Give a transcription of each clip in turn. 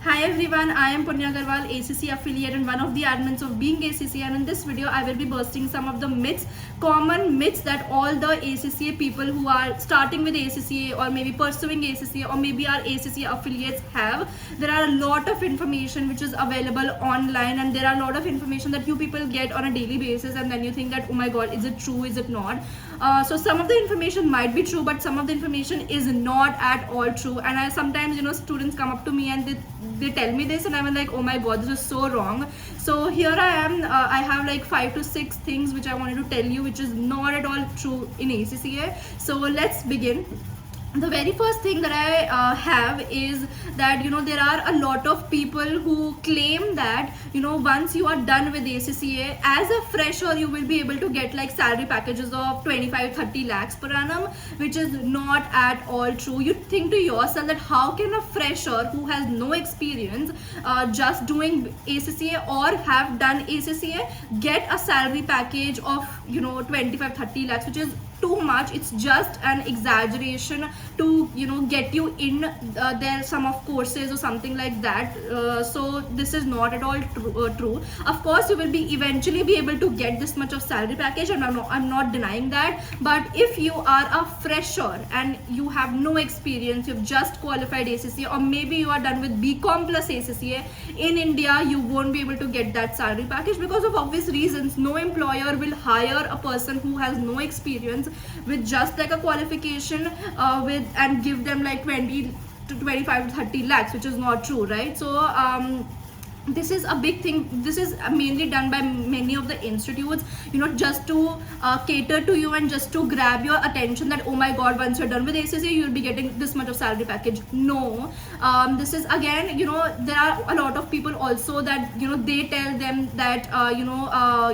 Hi everyone, I am Punya Agarwal, ACC affiliate and one of the admins of Being ACC, and in this video I will be bursting some of the myths, common myths that all the ACCA people who are starting with ACCA or maybe pursuing ACCA or maybe are ACCA affiliates have. There are a lot of information which is available online, and there are a lot of information that you people get on a daily basis, and then you think that, oh my god, is it true, is it not? So some of the information might be true, but some of the information is not at all true. And I sometimes, students come up to me and they tell me this, and I'm like, oh my god, this is so wrong. So here I am. I have like 5 to 6 things which I wanted to tell you, which is not at all true in ACCA. So let's begin. The very first thing that I have is that there are a lot of people who claim that once you are done with ACCA as a fresher, you will be able to get like salary packages of 25-30 lakhs per annum, which is not at all true. You think to yourself that how can a fresher who has no experience just doing ACCA or have done ACCA get a salary package of 25-30 lakhs, which is too much. It's just an exaggeration to get you in their some of courses or something like that. So this is not at all true. Of course you will be eventually be able to get this much of salary package, and I'm not denying that. But if you are a fresher and you have no experience, you've just qualified ACCA, or maybe you are done with BCom plus ACCA, in India you won't be able to get that salary package because of obvious reasons. No employer will hire a person who has no experience with just like a qualification and give them like 20 to 25 to 30 lakhs, which is not true, right? So this is a big thing. This is mainly done by many of the institutes, just to cater to you and just to grab your attention that, oh my god, once you're done with ACCA you'll be getting this much of salary package. No, this is again, there are a lot of people also that they tell them that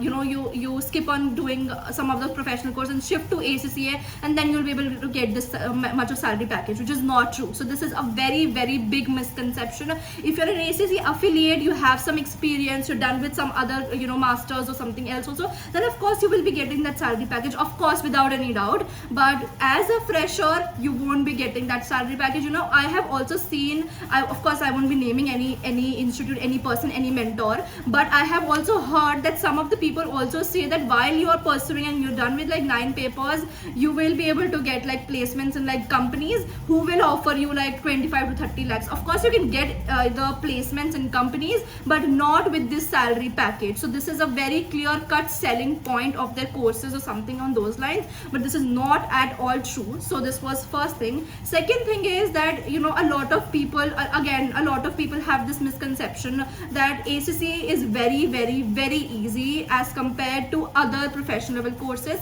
you skip on doing some of the professional course and shift to ACCA, and then you'll be able to get this much of salary package, which is not true. So this is a very, very big misconception. If you're an ACCA affiliate, you have some experience, you're done with some other masters or something else also, then of course you will be getting that salary package, of course, without any doubt. But as a fresher you won't be getting that salary package. I have also seen, of course I won't be naming any institute, any person, any mentor, but I have also heard that some of the people also say that while you are pursuing and you're done with like 9 papers, you will be able to get like placements in like companies who will offer you like 25 to 30 lakhs. Of course you can get the placements in companies, but not with this salary package. So this is a very clear cut selling point of their courses or something on those lines, but this is not at all true. So this was first thing. Second thing is that a lot of people, again, a lot of people have this misconception that ACCA is very, very, very easy as compared to other professional level courses.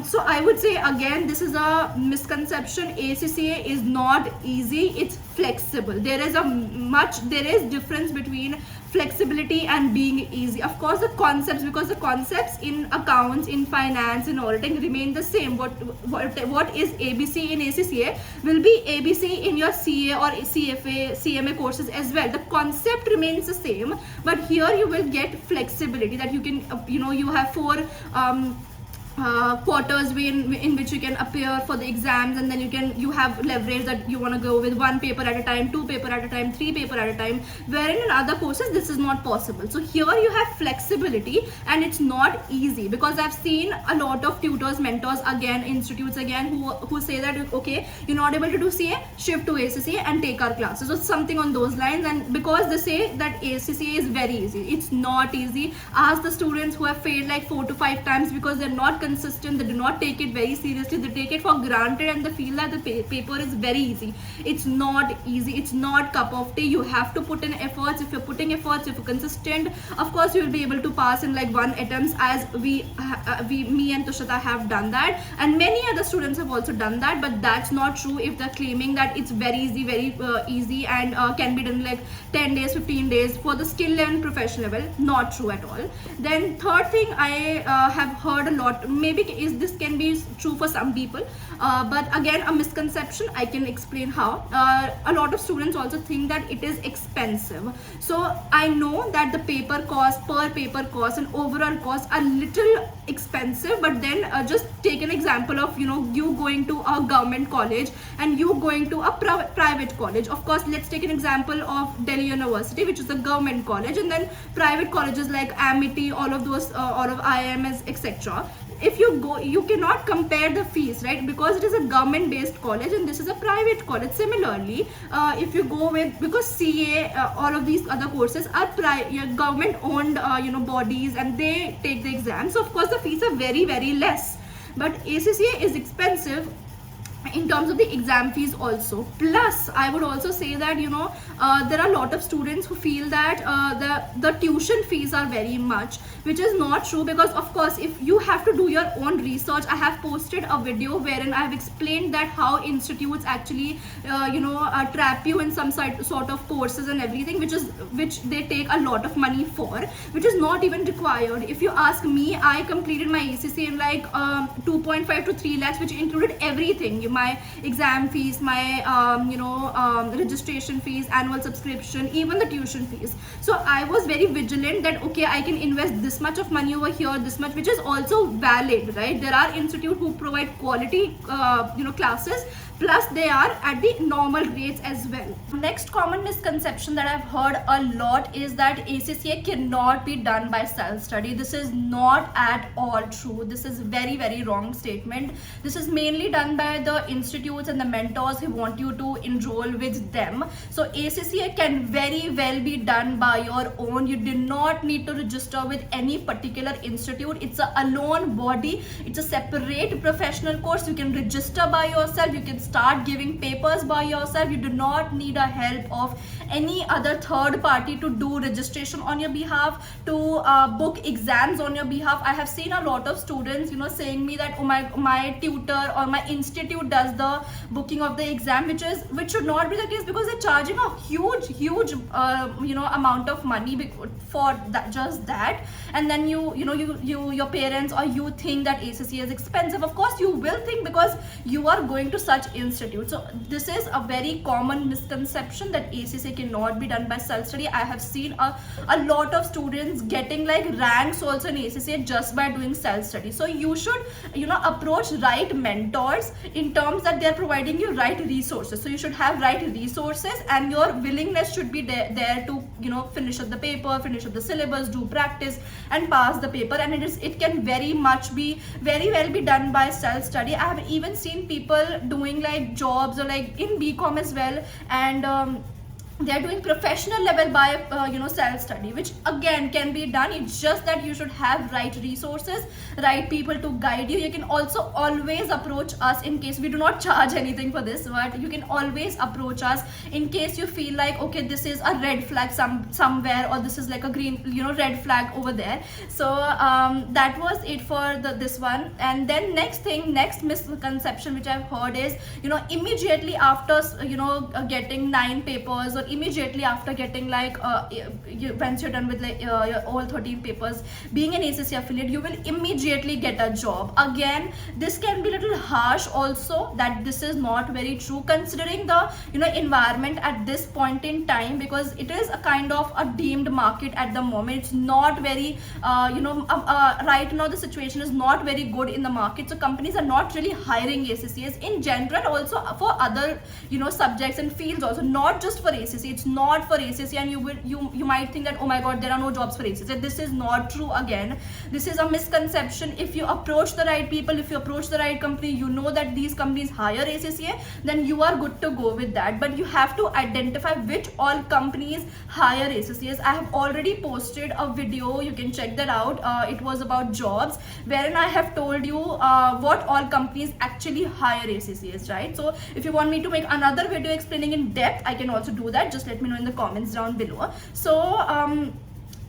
So I would say again, this is a misconception. ACCA is not easy, it's flexible. There is difference between flexibility and being easy. Of course the concepts, because the concepts in accounts, in finance, in auditing remain the same. What is ABC in ACCA will be ABC in your CA or CFA, CMA courses as well. The concept remains the same, but here you will get flexibility that you can you have 4 quarters in which you can appear for the exams, and then you have leverage that you want to go with 1 paper at a time, 2 paper at a time, 3 paper at a time, wherein in other courses this is not possible. So here you have flexibility, and it's not easy, because I've seen a lot of tutors, mentors, again institutes again who say that, okay, you're not able to do CA, shift to ACCA and take our classes or something on those lines. And because they say that ACCA is very easy, it's not easy. Ask the students who have failed like 4 to 5 times because they're not consistent, they do not take it very seriously, they take it for granted, and they feel that the paper is very easy. It's not easy, it's not cup of tea. You have to put in efforts. If you're putting efforts, if you're consistent, of course you will be able to pass in like 1 attempts, as me and Tushita have done that, and many other students have also done that. But that's not true if they're claiming that it's very easy, very easy, and can be done in like 10 days, 15 days for the skill level, professional level. Not true at all. Then third thing, I have heard a lot, maybe this can be true for some people, but again a misconception. I can explain how. A lot of students also think that it is expensive. So I know that the paper cost, per paper cost and overall cost are little expensive, but then just take an example of, you know, you going to a government college and you going to a private college. Of course, let's take an example of Delhi University, which is a government college, and then private colleges like Amity, all of those, all of IIMs, etc. If you go, you cannot compare the fees, right? Because it is a government based college and this is a private college. Similarly, if you go with, because CA, all of these other courses are government owned, you know, bodies, and they take the exams, so of course the fees are very, very less. But ACCA is expensive in terms of the exam fees also. Plus I would also say that, you know, there are a lot of students who feel that the tuition fees are very much, which is not true, because of course if you have to do your own research. I have posted a video wherein I have explained that how institutes actually trap you in some sort of courses and everything, which they take a lot of money for, which is not even required. If you ask me, I completed my ACCA in like 2.5 to 3 lakhs, which included everything, my exam fees, my registration fees, annual subscription, even the tuition fees. So I was very vigilant that okay, I can invest this much of money over here, this much, which is also valid, right? There are institutes who provide quality classes, plus they are at the normal rates as well. Next common misconception that I've heard a lot is that ACCA cannot be done by self-study. This is not at all true. This is very, very wrong statement. This is mainly done by the institutes and the mentors who want you to enroll with them. So ACCA can very well be done by your own. You do not need to register with any particular institute. It's a alone body. It's a separate professional course. You can register by yourself. You can start giving papers by yourself. You do not need a help of any other third party to do registration on your behalf, to book exams on your behalf. I have seen a lot of students, saying me that, oh, my tutor or my institute does the booking of the exam, which should not be the case, because they're charging a huge amount of money for that, just that. And then your parents or you think that ACCA is expensive. Of course you will think, because you are going to such institute. So this is a very common misconception that ACCA cannot be done by self-study. I have seen a lot of students getting like ranks also in ACCA just by doing self-study. So you should approach right mentors in terms that they are providing you right resources. So you should have right resources, and your willingness should be there to finish up the paper, finish up the syllabus, do practice and pass the paper. And it can very well be done by self-study. I have even seen people doing like jobs or like in BCom as well, and they are doing professional level by self-study, which again can be done. It's just that you should have right resources, right people to guide you. You can also always approach us in case we do not charge anything for this, but you can always approach us in case you feel like, okay, this is a red flag somewhere, or this is like a green red flag over there. So that was it for this one. And then next misconception which I've heard is immediately after getting 9 papers, or immediately after getting like once you're done with like your all 13 papers, being an ACCA affiliate, you will immediately get a job. Again, this can be a little harsh also, that this is not very true considering the environment at this point in time, because it is a kind of a deemed market at the moment. It's not very right now the situation is not very good in the market, so companies are not really hiring ACCAs in general, also for other subjects and fields also, not just for ACCA. It's not for ACCA, and you might think that, oh my god, there are no jobs for ACCA. This is not true. Again, this is a misconception. If you approach the right people, if you approach the right company, that these companies hire ACCA, then you are good to go with that. But you have to identify which all companies hire ACCAs. I have already posted a video, you can check that out. It was about jobs, wherein I have told you what all companies actually hire ACCAs, right? So if you want me to make another video explaining in depth, I can also do that. Just let me know in the comments down below. So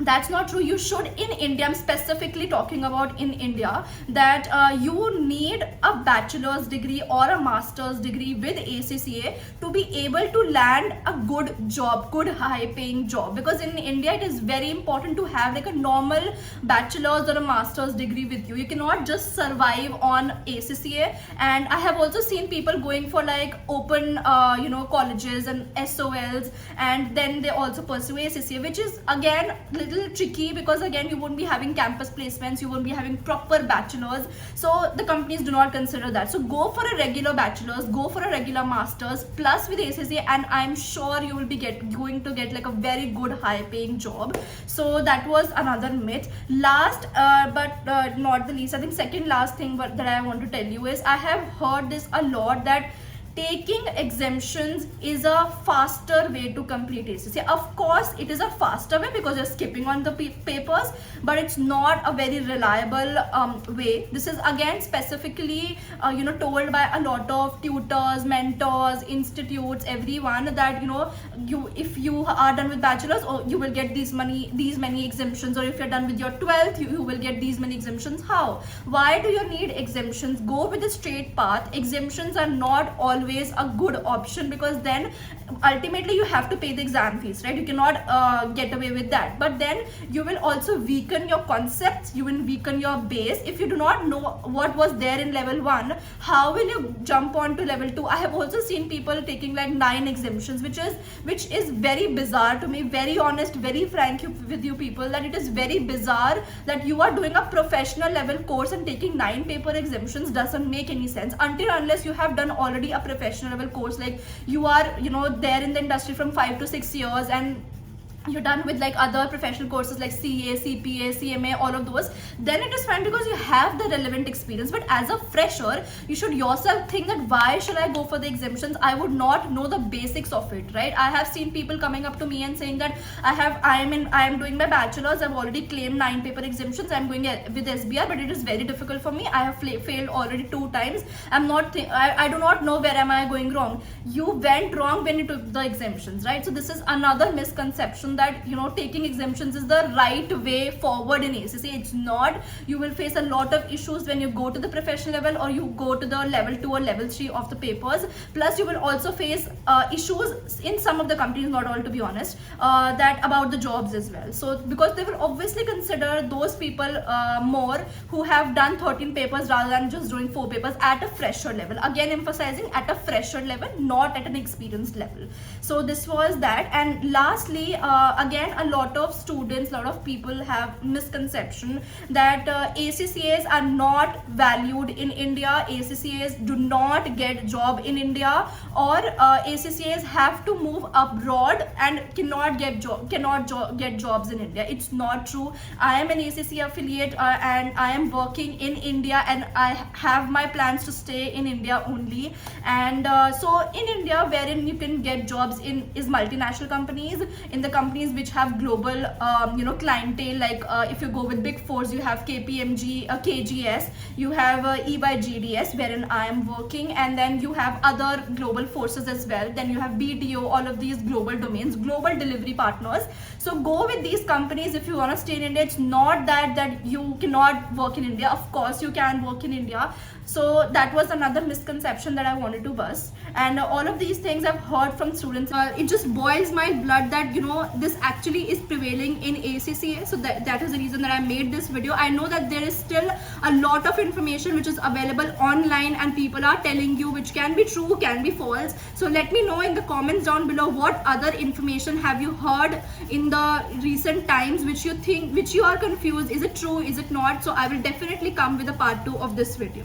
That's not true. You should, in India, I'm specifically talking about in India, that you need a bachelor's degree or a master's degree with ACCA to be able to land a good job, good high paying job. Because in India it is very important to have like a normal bachelor's or a master's degree with you. You cannot just survive on ACCA. And I have also seen people going for like open colleges and SOLs, and then they also pursue ACCA, which is again little tricky, because again you won't be having campus placements, you won't be having proper bachelors, so the companies do not consider that. So go for a regular bachelor's, go for a regular master's plus with ACCA, and I'm sure you will be going to get like a very good high paying job. So that was another myth. Last but not the least, I think second last thing that I want to tell you is, I have heard this a lot, that taking exemptions is a faster way to complete ACCA. Of course, it is a faster way because you're skipping on the papers, but it's not a very reliable way. This is again specifically told by a lot of tutors, mentors, institutes, everyone, that if you are done with bachelor's, or you will get these many exemptions, or if you're done with your 12th, you will get these many exemptions. How? Why do you need exemptions? Go with the straight path. Exemptions are not always a good option, because then ultimately you have to pay the exam fees, right? You cannot get away with that. But then you will also weaken your concepts, you will weaken your base. If you do not know what was there in level 1, how will you jump on to level 2? I have also seen people taking like 9 exemptions, which is very bizarre to me. Very honest, very frank with you people, that it is very bizarre that you are doing a professional level course and taking 9 paper exemptions. Doesn't make any sense until unless you have done already a professional level course, like you are there in the industry from 5 to 6 years, and you're done with like other professional courses like CA, CPA, CMA, all of those, then it is fine because you have the relevant experience. But as a fresher, you should yourself think that why should I go for the exemptions? I would not know the basics of it, right? I have seen people coming up to me and saying that I am doing my bachelor's, I've already claimed 9 paper exemptions, I'm going with SBR, but it is very difficult for me. I have failed already 2 times. I do not know where am I going wrong. You went wrong when you took the exemptions, right? So this is another misconception, that taking exemptions is the right way forward in ACCA. It's not. You will face a lot of issues when you go to the professional level, or you go to the level 2 or level 3 of the papers. Plus you will also face issues in some of the companies, not all to be honest, that about the jobs as well. So because they will obviously consider those people more who have done 13 papers rather than just doing 4 papers at a fresher level. Again emphasizing at a fresher level, not at an experienced level. So this was that. And lastly, again, a lot of students, a lot of people have misconception that ACCAs are not valued in India, ACCAs do not get job in India, or ACCAs have to move abroad and cannot get jobs in India. It's not true. I am an ACCA affiliate and I am working in India, and I have my plans to stay in India only. And so in India, wherein you can get jobs in is multinational companies, in the companies which have global clientele, like if you go with big fours, you have KPMG, KGS, you have EY, GDS, wherein I am working, and then you have other global forces as well. Then you have BDO, all of these global domains, global delivery partners. So go with these companies if you want to stay in India. It's not that you cannot work in India. Of course you can work in India. So that was another misconception that I wanted to bust. And all of these things I've heard from students. It just boils my blood that this actually is prevailing in ACCA. So that is the reason that I made this video. I know that there is still a lot of information which is available online, and people are telling you, which can be true, can be false. So let me know in the comments down below, what other information have you heard in the recent times which you are confused. Is it true? Is it not? So I will definitely come with a part 2 of this video.